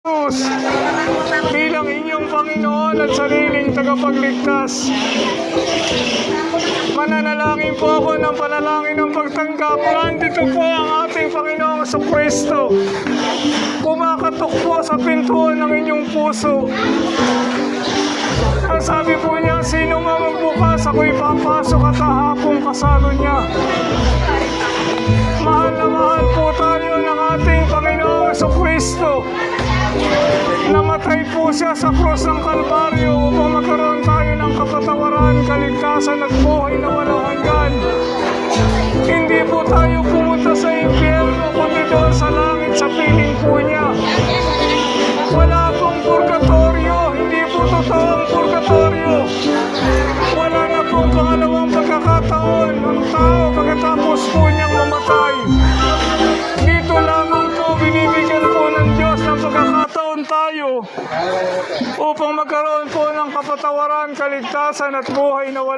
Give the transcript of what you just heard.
Jesus bilang inyong Panginoon at sariling tagapagligtas. Mananalangin po ako ng panalangin ng pagtanggap. Nandito po ang ating Panginoong Jesucristo. Kumakatok po sa pintuan ng inyong puso. Ang sabi po niya, sino nga magbukas, ako'y papasok at hahapong kasalo niya. Mahal na mahal po tayo ng ating Panginoong Jesucristo. Namatay po siya sa krus ng Kalbaryo upang magkaroon tayo ng kapatawaran, kaligtasan at buhay na walang hanggan. Hindi po tayo pumunta sa impyerno, kundi doon sa langit sa piling po niya. Wala pong purgatorio, hindi po totoo ang purgatorio. Wala na pong pangalawang pagkakataon ng tao pagkatapos po niyang mamatay. Dito lamang po binibigyan po ng Diyos ng pagkakataon tayo upang magkaroon po ng kapatawaran, kaligtasan at buhay na walang